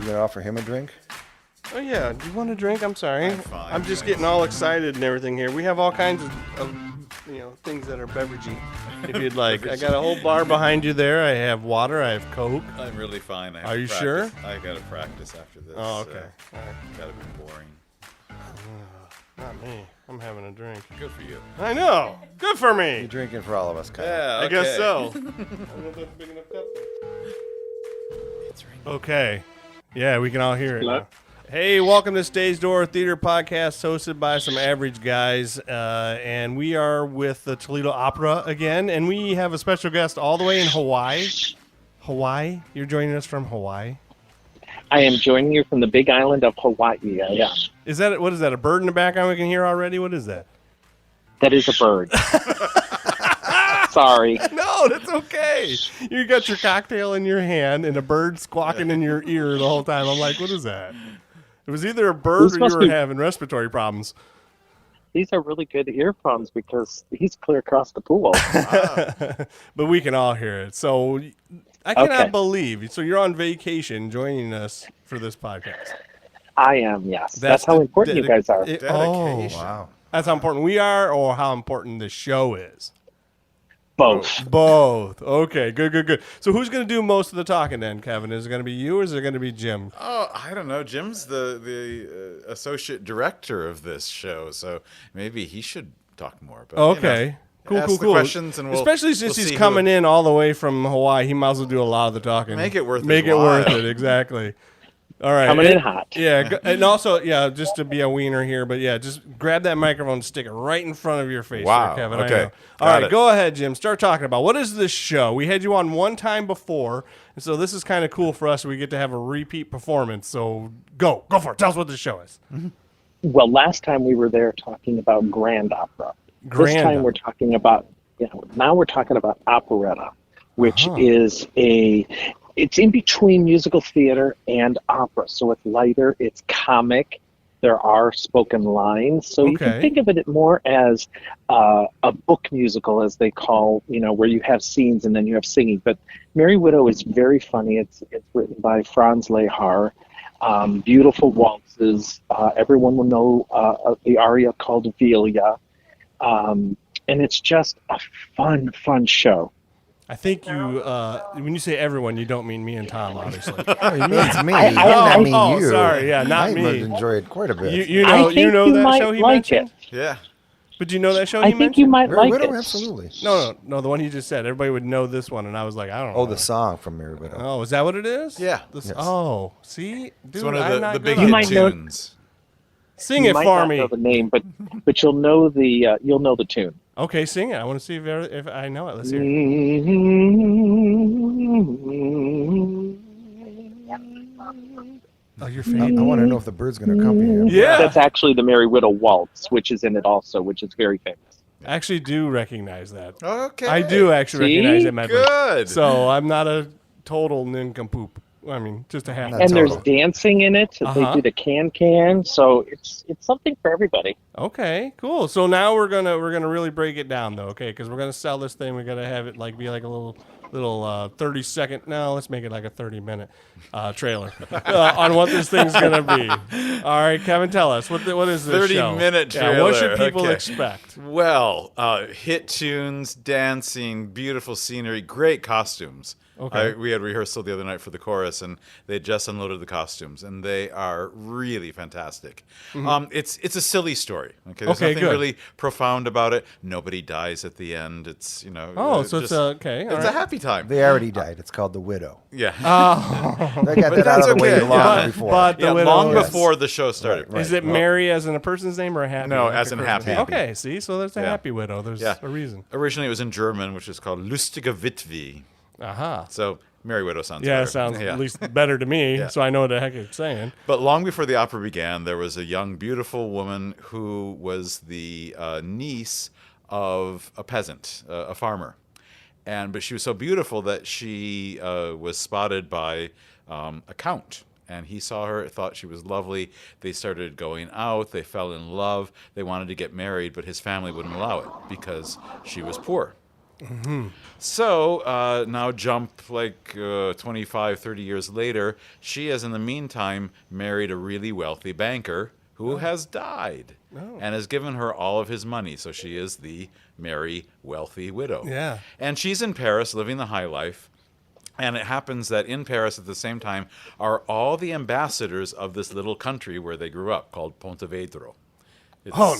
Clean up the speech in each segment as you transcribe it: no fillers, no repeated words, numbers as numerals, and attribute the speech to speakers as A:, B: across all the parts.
A: You gonna offer him a drink?
B: Oh, yeah. Do you want a drink? I'm sorry.
C: I'm fine.
B: I'm just getting all excited and everything here. We have all kinds of things that are beveragey, if you'd like. I got a whole bar behind you there. I have water. I have Coke.
C: I'm really fine.
B: Are you sure?
C: I got to practice after this.
B: Oh, okay. All right.
C: Got to be boring.
B: Not me. I'm having a drink.
C: Good for you.
B: I know. Good for me.
A: You're drinking for all of us, Kyle.
C: Yeah, okay.
B: I guess so. I don't know if that's a big enough cup.
C: It's ringing.
B: Okay. Yeah, we can all hear it now. Hey, welcome to Stage Door Theater Podcast, hosted by some average guys. And we are with the Toledo Opera again. And we have a special guest all the way in Hawaii. Hawaii? You're joining us from Hawaii?
D: I am joining you from the big island of Hawaii. Yeah.
B: Is that, what is that, a bird in the background we can hear already? What is that?
D: That is a bird. Sorry.
B: No, that's okay. You got your cocktail in your hand and a bird squawking in your ear the whole time. I'm like, what is that? It was either a bird or you were having respiratory problems.
D: These are really good earphones because he's clear across the pool.
B: But we can all hear it. So I cannot believe. So you're on vacation joining us for this podcast.
D: I am, yes. That's how important you guys are.
B: Oh, wow. That's how important we are or how important the show is?
D: Both.
B: Okay, good. So who's going to do most of the talking then, Kevin? Is it going to be you or is it going to be Jim?
C: Oh, I don't know. Jim's the associate director of this show, so maybe he should talk more. But,
B: okay. Cool.
C: Questions and
B: especially since he's coming in all the way from Hawaii, he might as well do a lot of the talking.
C: Make it worth
B: it, exactly. All right.
D: Coming in hot.
B: Yeah, and also, just to be a wiener here, but just grab that microphone and stick it right in front of your face there, Kevin.
C: Okay.
B: All right, go ahead, Jim. Start talking about what is this show? We had you on one time before, and so this is kind of cool for us. We get to have a repeat performance. So go for it. Tell us what this show is.
D: Mm-hmm. Well, last time we were there talking about grand opera. This time we're talking about, now we're talking about operetta, which is it's in between musical theater and opera. So it's lighter, it's comic, there are spoken lines. So you can think of it more as a book musical, as they call, where you have scenes and then you have singing. But Merry Widow is very funny. It's written by Franz Lehar. Beautiful waltzes. Everyone will know the aria called Velia. And it's just a fun show.
B: I think you, when you say everyone, you don't mean me and Tom, obviously.
A: You mean it's me.
D: I
A: mean you.
B: Sorry, not me.
A: I enjoyed it quite a bit.
B: You know that show he mentioned?
C: Yeah.
B: But do you know that show he mentioned?
D: I think you might
A: Merry
D: like
A: Widow?
D: it.
A: Absolutely.
B: No, the one you just said. Everybody would know this one, and I was like, I don't know.
A: Oh, the song from Merry Widow.
B: Oh, is that what it is?
C: Yeah.
A: Yes.
B: Oh, see? Dude,
C: It's one of the big
D: You
C: hit
D: might know-
C: tunes.
B: Sing
D: You
B: it
D: might
B: for
D: not
B: me.
D: know the name, but you'll know the tune.
B: Okay, sing it. I want to see if I know it. Let's hear it. Oh, your
A: I
B: favorite.
A: want to know if the bird's going to accompany him.
B: Yeah.
D: That's actually the Merry Widow Waltz, which is in it also, which is very famous.
B: I actually do recognize that.
C: Okay.
B: I do actually recognize it, medley.
C: Good.
B: So I'm not a total nincompoop. I mean, just a half.
D: And there's dancing in it. They did a can, so it's something for everybody.
B: Okay, cool. So now we're gonna really break it down though, okay? Because we're gonna sell this thing. We gotta have it be like a little 30-second. No, let's make it like a 30-minute trailer on what this thing's gonna be. All right, Kevin, tell us what is this
C: 30-minute trailer.
B: Yeah, what should people expect?
C: Well, hit tunes, dancing, beautiful scenery, great costumes.
B: Okay.
C: We had rehearsal the other night for the chorus, and they just unloaded the costumes, and they are really fantastic.
B: Mm-hmm.
C: It's a silly story. Okay, there's nothing really profound about it. Nobody dies at the end. It's
B: Oh, so it's okay.
C: It's a happy time.
A: They already died. It's called The Widow.
C: Yeah.
A: They got that out of the way long before.
B: But the widow,
C: long before the show started.
A: Right.
B: Is it Mary as in a person's name or a happy?
C: No,
B: like
C: as in happy.
B: Okay, see, so there's a happy widow. There's a reason.
C: Originally, it was in German, which is called Lustige Witwe.
B: Aha.
C: So Merry Widow sounds
B: Yeah,
C: better.
B: it sounds at least better to me, so I know what the heck it's saying.
C: But long before the opera began, there was a young, beautiful woman who was the niece of a peasant, a farmer. But she was so beautiful that she was spotted by a count. And he saw her, thought she was lovely. They started going out. They fell in love. They wanted to get married, but his family wouldn't allow it because she was poor.
B: Mm-hmm.
C: So now jump like 25, 30 years later, she has in the meantime married a really wealthy banker who has died and has given her all of his money. So she is the merry, wealthy widow.
B: Yeah.
C: And she's in Paris living the high life. And it happens that in Paris at the same time are all the ambassadors of this little country where they grew up called Pontevedro.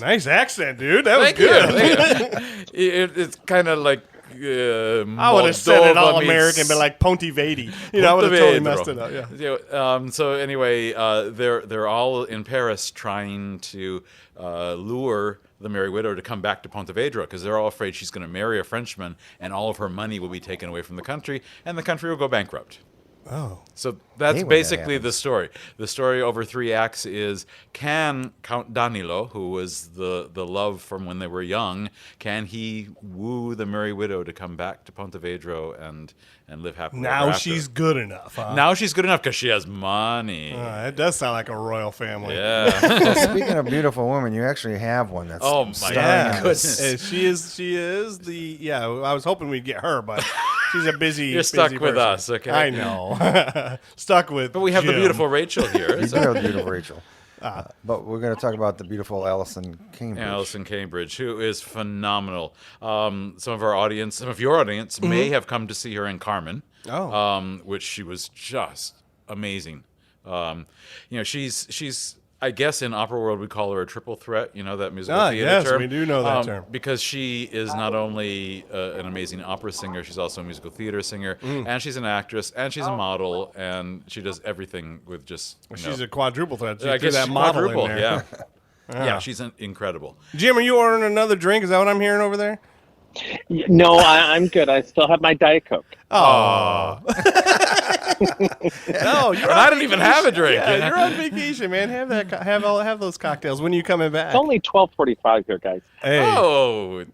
B: Nice accent, dude. That was good.
C: It's kind of like
B: I would have said it all American, but like Pontevedri. I would have totally messed it up. Yeah.
C: So anyway, they're all in Paris trying to lure the merry widow to come back to Pontevedro because they're all afraid she's going to marry a Frenchman and all of her money will be taken away from the country and the country will go bankrupt.
B: Oh.
C: So that's basically the story. The story over 3 acts is, can Count Danilo, who was the love from when they were young, can he woo the merry widow to come back to Pontevedro and live happily ever
B: Now
C: after?
B: she's good enough, huh?
C: Now she's good enough because she has money.
B: It does sound like a royal family.
C: Yeah.
A: Well, speaking of beautiful women, you actually have one that's
C: Oh, my
A: starring in
C: goodness.
A: this.
B: She is the I was hoping we'd get her, but she's a busy.
C: You're stuck
B: busy
C: with
B: person.
C: us, okay?
B: I know. Stuck with.
C: But we have the
B: Jim.
C: beautiful Rachel here.
A: You
C: So.
A: do have beautiful Rachel. But we're going to talk about the beautiful Alyson Cambridge.
C: Alyson Cambridge, who is phenomenal. Some of your audience may have come to see her in Carmen, which she was just amazing. She's I guess in opera world we call her a triple threat. You know that musical theater
B: yes,
C: term.
B: we do know that term.
C: Because she is not only an amazing opera singer, she's also a musical theater singer, and she's an actress, and she's a model, and she does everything with just.
B: She's a quadruple threat. She
C: I
B: threw
C: guess
B: that
C: she's
B: model
C: quadruple,
B: in there.
C: yeah. Yeah, she's incredible.
B: Jim, are you ordering another drink? Is that what I'm hearing over there?
D: No, I'm good. I still have my Diet Coke.
B: Oh. No, you're.
C: I didn't even have a drink.
B: Yeah, you're on vacation, man. Have those cocktails. When are you coming back?
D: It's only 12:45 here, guys.
B: Hey,
C: Oh,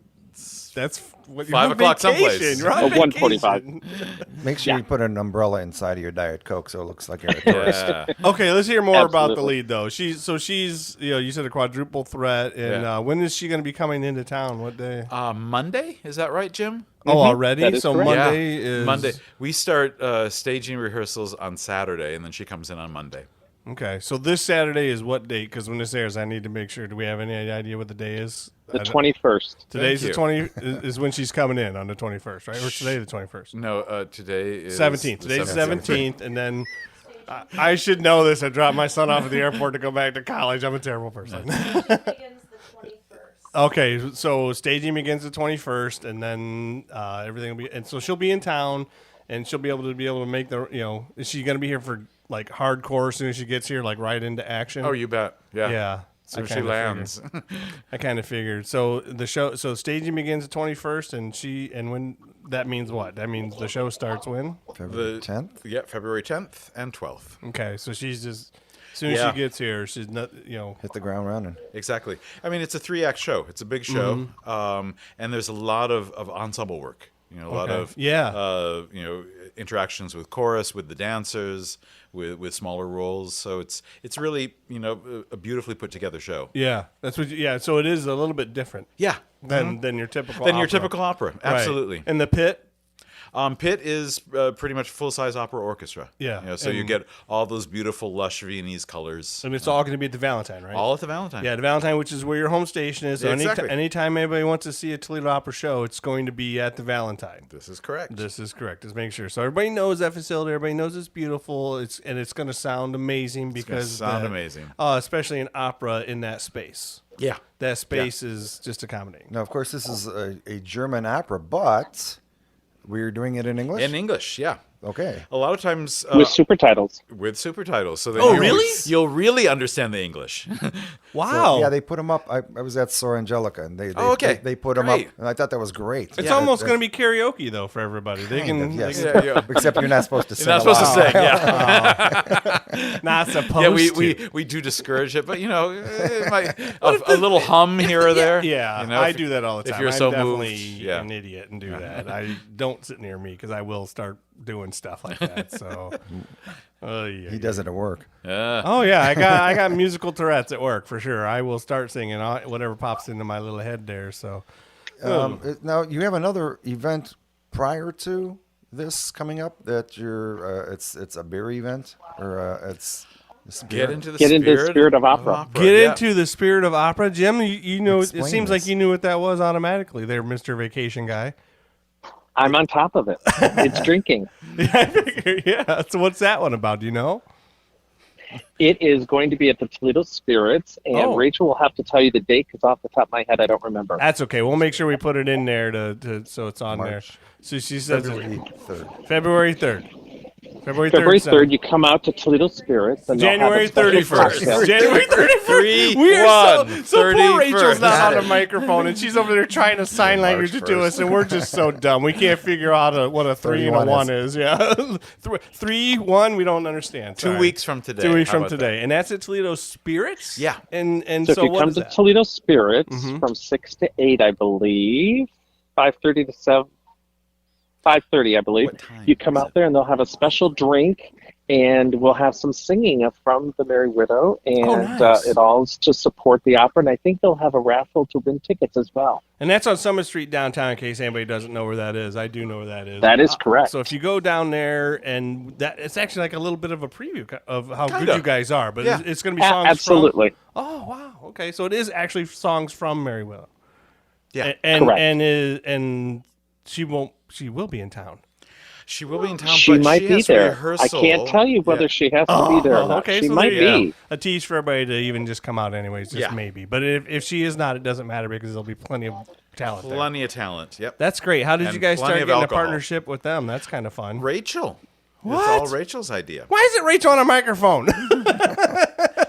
B: that's what
C: 5 o'clock someplace.
B: You're on
D: 1:45.
A: Make sure you put an umbrella inside of your Diet Coke so it looks like you're a tourist.
C: yeah.
B: Okay, let's hear more about the
D: Absolutely.
B: lead, though. She's you said a quadruple threat, and when is she going to be coming into town? What day?
C: Monday, is that right, Jim?
B: Oh, already?
D: That is
B: So
D: correct.
B: Monday
C: Yeah,
B: is
C: Monday. We start staging rehearsals on Saturday, and then she comes in on Monday.
B: Okay, so this Saturday is what date? Because when this airs, I need to make sure. Do we have any idea what the day is?
D: The 21st.
B: Today's the
C: Thank
B: 20 is when she's coming in on the 21st, right? Or today the 21st?
C: No, today is
B: 17th.
C: the
B: Today's the 17th, and then I should know this. I dropped my son off at the airport to go back to college. I'm a terrible person.
E: Begins the 21st.
B: Okay, so staging begins the 21st, and then everything will be. And so she'll be in town, and she'll be able to make the. Is she going to be here for like hardcore as soon as she gets here, like right into action?
C: Oh, you bet. Yeah.
B: Yeah.
C: As soon
B: I
C: as she
B: kinda
C: lands.
B: I kind of figured. So so staging begins the 21st, and when that means what? That means the show starts when?
A: February 10th?
C: Yeah, February 10th and 12th.
B: Okay, so she's just as soon as
C: Yeah.
B: she gets here, she's not.
A: Hit the ground running.
C: Exactly. I mean, it's a 3-act show. It's a big show, and there's a lot of ensemble work. A lot of interactions with chorus, with the dancers, with smaller roles. So it's really a beautifully put together show.
B: Yeah, that's what. Yeah, so it is a little bit different
C: Yeah.
B: than your typical.
C: Than your
B: opera.
C: typical opera.
B: Right.
C: Absolutely.
B: And the pit.
C: Pit is pretty much full-size opera orchestra.
B: Yeah,
C: So you
B: and-
C: get all those beautiful, lush Viennese colors.
B: And it's all going to be at the Valentine, right?
C: All at the Valentine.
B: Yeah, the Valentine, which is where your home station is. So
C: Exactly.
B: anytime anybody wants to see a Toledo Opera show, it's going to be at the Valentine.
C: This is correct.
B: This is correct. Just make sure. So everybody knows that facility. Everybody knows it's beautiful. It's going to sound amazing because
C: sound amazing.
B: especially an opera in that space.
C: Yeah.
B: That space is just accommodating.
A: Now, of course, this is a German opera, but we're doing it in English?
C: In English, yeah.
A: Okay.
C: A lot of times
D: With super titles.
C: with super titles. So that
B: Oh, really?
C: You'll really understand the English.
B: Wow.
A: Yeah, they put them up. I was at Sor Angelica, and they
C: okay.
A: they put them up,
C: Great.
A: and I thought that was great.
B: It's
C: Yeah,
B: almost going to be karaoke though for everybody. They
A: Kind
B: can.
A: of, yes.
B: they can-
C: yeah.
A: Except you're not supposed to sing.
C: You're not supposed to
A: aloud.
C: sing, yeah.
B: not supposed
C: Yeah,
B: to.
C: we do discourage it, but it might, a little hum here or there.
B: Yeah,
C: you know,
B: I
C: if-
B: do that all the time.
C: If you're
B: I'm
C: so
B: definitely
C: moved, yeah.
B: an idiot and do that. I don't sit near me because I will start doing stuff like that. So, yeah.
A: He does it at work.
C: Yeah.
B: Oh yeah, I got musical Tourette's at work for sure. I will start singing whatever pops into my little head there. So,
A: Now you have another event prior to this coming up that you're. It's a beer event or it's.
C: Get into the
D: spirit of opera.
B: Get into the spirit of opera, Jim. You know,
A: Explain
B: it seems
A: this.
B: like you knew what that was automatically. There, Mr. Vacation Guy.
D: I'm on top of it. It's drinking.
B: Yeah. So what's that one about? Do you know?
D: It is going to be at the Toledo Spirits, and Rachel will have to tell you the date because off the top of my head, I don't remember.
B: That's okay. We'll make sure we put it in there to so it's on
A: March.
B: there. So she says
A: February 3rd.
B: February 3rd. February
D: 3rd, you come out to Toledo Spirits. And
B: January
D: they'll have a special
B: 31st.
D: cocktail.
B: January 31st.
C: 3,
B: We are
C: 1,
B: so poor
C: 31st.
B: Rachel's not
A: Got
B: on
A: it.
B: the microphone, and she's over there trying to sign language to
C: March
B: us, and we're just so dumb. We can't figure out what a 3 and a
A: 31
B: 1 is. Yeah, 3, 1, we don't understand.
C: 2
B: Sorry.
C: weeks from today.
B: 2 weeks
C: How
B: from
C: about
B: today, and that's at Toledo Spirits.
C: Yeah.
B: and
D: So if you
B: what
D: come
B: is
D: to
B: that?
D: Toledo Spirits
B: Mhm.
D: from 6 to 8, I believe, 5:30 to 7, 5:30, I believe.
C: What time
D: You come
C: is
D: out
C: it?
D: there, and they'll have a special drink, and we'll have some singing from the Merry Widow, and
B: nice.
D: it all is to support the opera. And I think they'll have a raffle to win tickets as well.
B: And that's on Summit Street downtown. In case anybody doesn't know where that is, I do know where that is.
D: That is correct.
B: So if you go down there, and that it's actually like a little bit of a preview of how good
C: Kinda.
B: you guys are, but
C: Yeah.
B: it's going to be songs
D: Absolutely.
B: from. Oh wow, okay, so it is actually songs from Mary Willow.
C: Yeah.
B: and
D: Correct.
B: and she will be in town.
C: She will be in town,
D: She
C: but
D: might
C: she
D: be
C: has
D: there. I
C: rehearsal.
D: can't tell you whether she has to be there or not.
B: Okay,
D: She
B: so
D: might
B: there you
D: be.
B: go. A tease for everybody to even just come out anyways, just
C: Yeah.
B: maybe. But if she is not, it doesn't matter because there'll be plenty of talent there.
C: Plenty of talent. Yep.
B: That's great. How did
C: And
B: you guys
C: plenty
B: start
C: of
B: getting
C: alcohol.
B: a partnership with them? That's kind of fun.
C: Rachel.
B: What?
C: It's all Rachel's idea
B: Why is it Rachel on a microphone?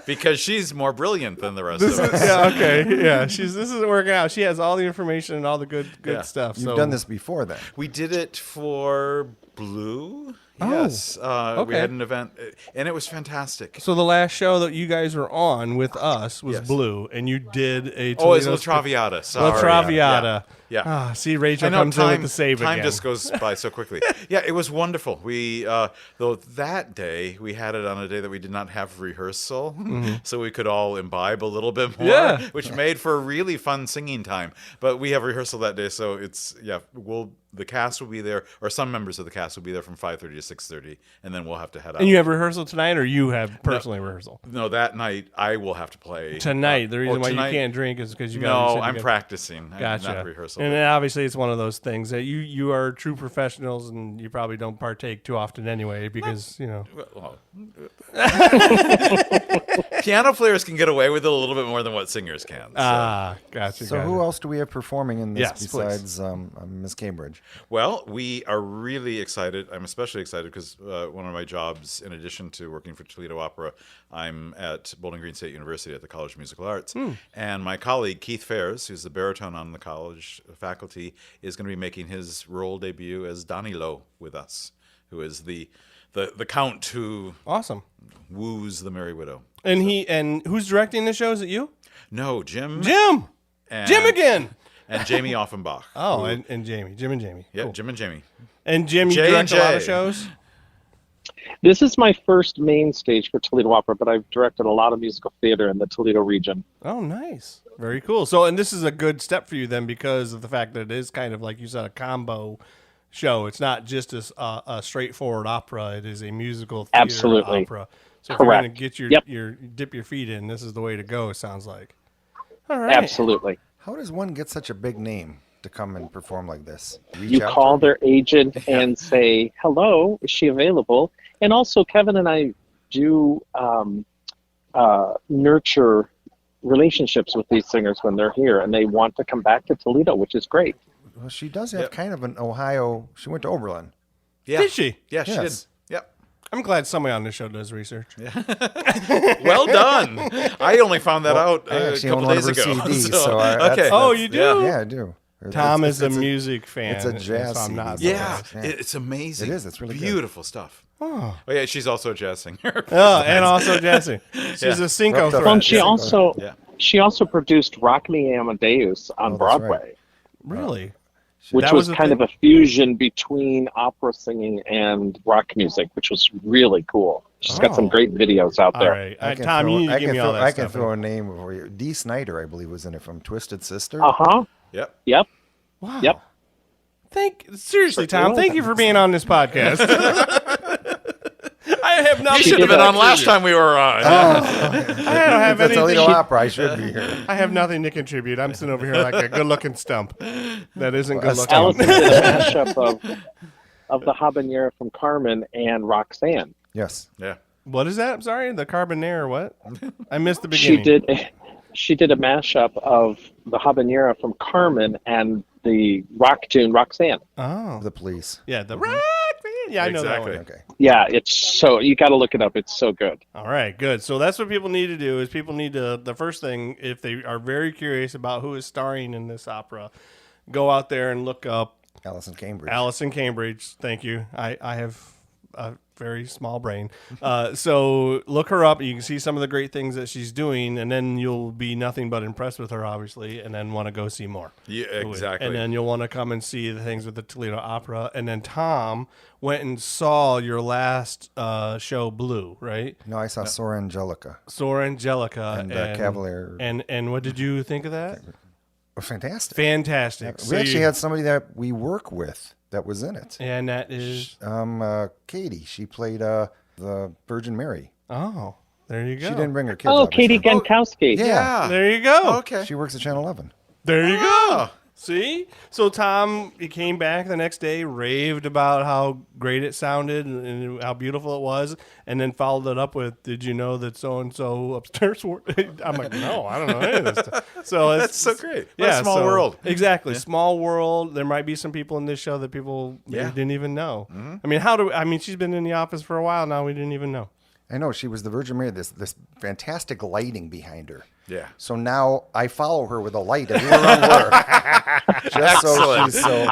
C: because she's more brilliant than the rest of us.
B: Yeah, okay. Yeah, this isn't working out. She has all the information and all the good
C: Yeah.
B: stuff.
A: You've
B: so
A: done this before then.
C: We did it for Blue.
B: Oh,
C: Yes. We
B: okay.
C: had an event, and it was fantastic.
B: So the last show that you guys were on with us was
C: Yes.
B: Blue, and you did a
C: Oh, it's
B: Toledo
C: La Traviata. Sorry.
B: La Traviata.
C: Yeah.
B: Ah, see, Rachel
C: I know
B: comes in with the save
C: time
B: again.
C: just goes by so quickly. Yeah, it was wonderful. We though that day we had it on a day that we did not have rehearsal, so we could all imbibe a little bit more,
B: Yeah.
C: which made for a really fun singing time. But we have rehearsal that day, so the cast will be there, or some members of the cast will be there from 5:30 to 6:30, and then we'll have to head out.
B: And you have rehearsal tonight, or you have personally rehearsal
C: No, that night I will have to play
B: tonight? The reason why
C: tonight-
B: you can't drink is because you got.
C: No, I'm practicing.
B: Gotcha.
C: Not rehearsal.
B: And then obviously it's one of those things that you are true professionals, and you probably don't partake too often anyway because
C: Well, piano players can get away with it a little bit more than what singers can. So.
B: Gotcha.
A: So who else do we have performing in this
B: Yes, please.
A: besides Miss Cambridge?
C: Well, we are really excited. I'm especially excited because one of my jobs, in addition to working for Toledo Opera, I'm at Bowling Green State University at the College of Musical Arts. And my colleague, Keith Phares, who's the baritone on the college faculty, is going to be making his role debut as Danilo with us, who is the count who
B: Awesome.
C: woos the Merry Widow.
B: And who's directing the show? Is it you?
C: No, Jim.
B: Jim.
C: And,
B: Jim again.
C: And Jamie Offenbach.
B: Oh,
C: who-
B: and Jamie. Jim and Jamie.
C: yeah,
B: Cool.
C: Jim and Jamie.
B: And Jim, you direct a lot of shows?
D: This is my first main stage for Toledo Opera, but I've directed a lot of musical theater in the Toledo region.
B: Oh, nice. Very cool. So, and this is a good step for you then because of the fact that it is kind of, like you said, a combo show. It's not just a straightforward opera. It is a musical theater
D: Absolutely.
B: opera. So if you're
D: Correct.
B: going to get
D: Yep.
B: your dip your feet in, this is the way to go, it sounds like. All right.
D: Absolutely.
A: How does one get such a big name to come and perform like this? Reach
D: You
A: out
D: call
A: to her?
D: their agent and say, hello, is she available? And also, Kevin and I do nurture relationships with these singers when they're here, and they want to come back to Toledo, which is great.
A: Well, she does have
C: Yep.
A: kind of an Ohio. She went to Oberlin.
C: Yeah.
B: Did she?
C: Yeah, she
A: Yes.
C: did. Yep.
B: I'm glad somebody on this show does research.
C: Well done. I only found that out
A: I
C: a
A: actually
C: couple
A: own one of
C: days
A: her
C: ago.
A: CDs,
C: So,
A: so
C: okay.
B: Oh, you do?
A: Yeah, I do.
B: Tom
A: It's-
B: is a
A: it's
B: music fan.
A: it's a jazz
B: so I'm
A: CD.
B: not
C: Yeah,
A: Yeah.
C: it's amazing.
A: It is. It's really good.
C: beautiful stuff.
B: Oh.
C: Oh yeah, she's also a jazz singer.
B: Oh, and also Jesse. She's
C: Yeah.
B: a Cinco
A: Well,
B: threat.
D: Well, and she
A: Yeah.
D: also
C: Yeah.
D: she also produced Rock Me Amadeus on
A: Oh, that's right.
D: Broadway,
B: Really?
D: which
B: That
D: was
B: was a
D: kind
B: thing?
D: of a fusion between opera singing and rock music, which was really cool. She's got some
B: Oh.
D: great videos out
B: All
D: there.
B: right.
A: I can
B: Tom,
A: throw,
B: you need
A: I
B: to give
A: can
B: me
A: throw,
B: all that
A: I
B: stuff.
A: can throw a name for you. Dee Snyder, I believe, was in it from Twisted Sister.
D: Uh-huh.
C: Yep.
D: Yep.
B: Wow.
D: Yep.
B: Seriously, Tom, thank you for being on this podcast. I have
C: You
B: nothing.
C: should have been on last time we were on.
B: I don't have
A: That's
B: anything.
A: Toledo Opera. I should be here.
B: I have nothing to contribute. I'm sitting over here like a good-looking stump. That isn't good-looking.
D: Alyson did a mashup of the habanera from Carmen and Roxanne.
A: Yes.
C: Yeah.
B: What is that? I'm sorry, the carbonara. What? I missed the beginning.
D: She did a mashup of the habanera from Carmen and the rock tune Roxanne.
B: Oh,
A: The Police.
B: yeah, the rock. Yeah, I know
C: Exactly.
B: that one.
A: Okay.
D: Yeah, you got to look it up. It's so good.
B: All right, good. So that's what people need to do. Is people need to, the first thing, if they are very curious about who is starring in this opera, go out there and look up
A: Alyson Cambridge.
B: Alyson Cambridge. Thank you. I have a very small brain. So look her up. You can see some of the great things that she's doing, and then you'll be nothing but impressed with her, obviously, and then want to go see more.
C: Yeah, exactly.
B: And then you'll want to come and see the things with the Toledo Opera. And then Tom went and saw your last show, Blue, right?
A: No, I saw Sora Angelica.
B: Sora Angelica
A: And, Cavalier.
B: And what did you think of that?
A: Oh, fantastic.
B: Fantastic.
A: We actually had somebody that we work with that was in it.
B: And that is
A: Katie. She played the Virgin Mary.
B: oh, there you go.
A: She didn't bring her kids.
D: Oh,
A: obviously.
D: Katie Gankowski.
A: Yeah.
B: There you go.
C: Okay.
A: She works at Channel 11.
B: There you go. See? So Tom, he came back the next day, raved about how great it sounded and how beautiful it was, and then followed it up with, "Did you know that so-and-so upstairs I'm like, no, I don't know any of this stuff. So
C: That's so great. What a small
B: so-
C: world.
B: Exactly. Small world. There might be some people in this show that people maybe
C: Yeah.
B: didn't even know.
C: Mm-hmm.
B: I mean, she's been in the office for a while now. We didn't even know.
A: I know she was the Virgin Mary. This fantastic lighting behind her.
C: Yeah.
A: So now I follow her with a light everywhere I work. Just so
C: Excellent.
A: she's so.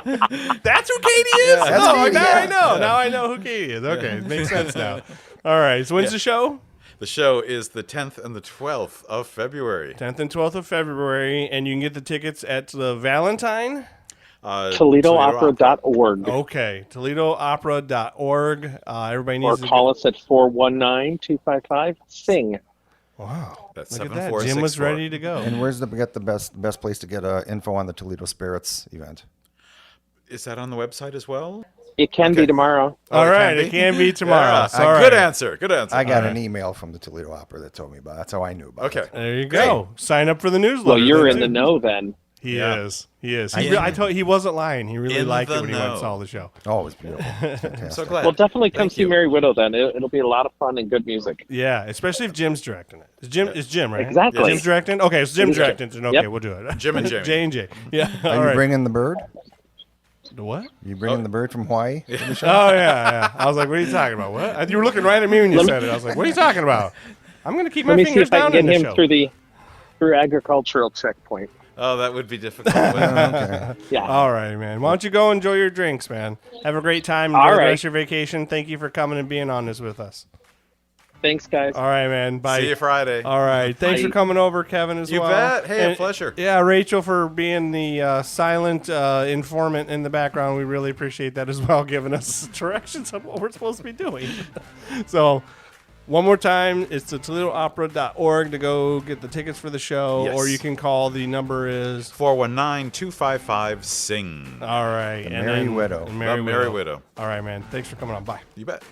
B: That's who Katie is?
A: that's
B: Oh,
A: Katie,
B: now
A: yeah.
B: I know. Now I know who Katie is. Okay, it makes sense now. All right, so when's the show?
C: The show is the 10th and the 12th of February.
B: 10th and 12th of February, and you can get the tickets at the Valentine.
D: ToledoOpera.org.
B: Okay, ToledoOpera.org. Everybody
D: Or
B: needs to
D: call us at 419-255-SING.
B: Wow,
C: That's
B: look at
C: 7464.
B: that. Jim was ready to go.
A: And where's the best place to get info on the Toledo Spirits event?
C: Is that on the website as well?
D: It can be tomorrow.
B: All
C: it
B: right,
C: can
B: it
C: be?
B: can be tomorrow.
C: Yeah.
B: So, all
C: Good
B: right.
C: answer. Good answer.
A: I got
B: All
A: an
B: right.
A: email from the Toledo Opera that told me about it. That's how I knew about
C: Okay.
A: it.
B: There you go. Sign up for the newsletter.
D: Well, you're
B: then,
D: in the
B: too.
D: know then.
B: He
C: Yeah.
B: is. He is.
C: In-
B: I told he wasn't lying. He really
C: in
B: liked
C: the
B: it when he went
C: know.
B: and saw the show.
A: Oh, it was beautiful. It's fantastic.
C: So glad.
D: Well, definitely come
C: Thank
D: see
C: you.
D: Merry Widow then. It'll be a lot of fun and good music.
B: Yeah, especially if Jim's directing it. It's Jim, right?
D: Exactly.
B: Jim's directing? Okay, so Jim's
D: Jim.
B: directing. Okay,
D: Yep.
B: we'll do it.
C: Jim and Jamie.
B: J and J. Yeah.
A: Are
B: All
A: you
B: right.
A: bringing the bird?
B: The what?
A: You bringing the bird from Hawaii?
B: Oh, yeah. I was like, what are you talking about? What? You were looking right at me when you said it. I was like, what are you talking about? I'm going to keep my
D: Let me see
B: fingers
D: if I
B: down
D: can
B: in
D: get
B: the
D: him
B: show.
D: through agricultural checkpoint.
C: Oh, that would be difficult.
A: Okay.
D: Yeah.
B: All right, man. Why don't you go enjoy your drinks, man? Have a great time. Enjoy
D: All
B: the
D: right.
B: rest of your vacation. Thank you for coming and being on this with us.
D: Thanks, guys.
B: All right, man. Bye.
C: See you Friday.
B: All right. Thanks for
D: Bye.
B: coming over, Kevin, as
C: You
B: well.
C: bet. Hey, a
B: And-
C: pleasure.
B: Yeah, Rachel, for being the silent informant in the background. We really appreciate that as well, giving us directions on what we're supposed to be doing. So, one more time, it's the ToledoOpera.org to go get the tickets for the show,
C: Yes.
B: or you can call. The number is
C: 419-255-SING.
B: all right.
A: The Merry Widow.
B: Merry
C: The Merry Widow.
B: All right, man. Thanks for coming on. Bye.
C: You bet.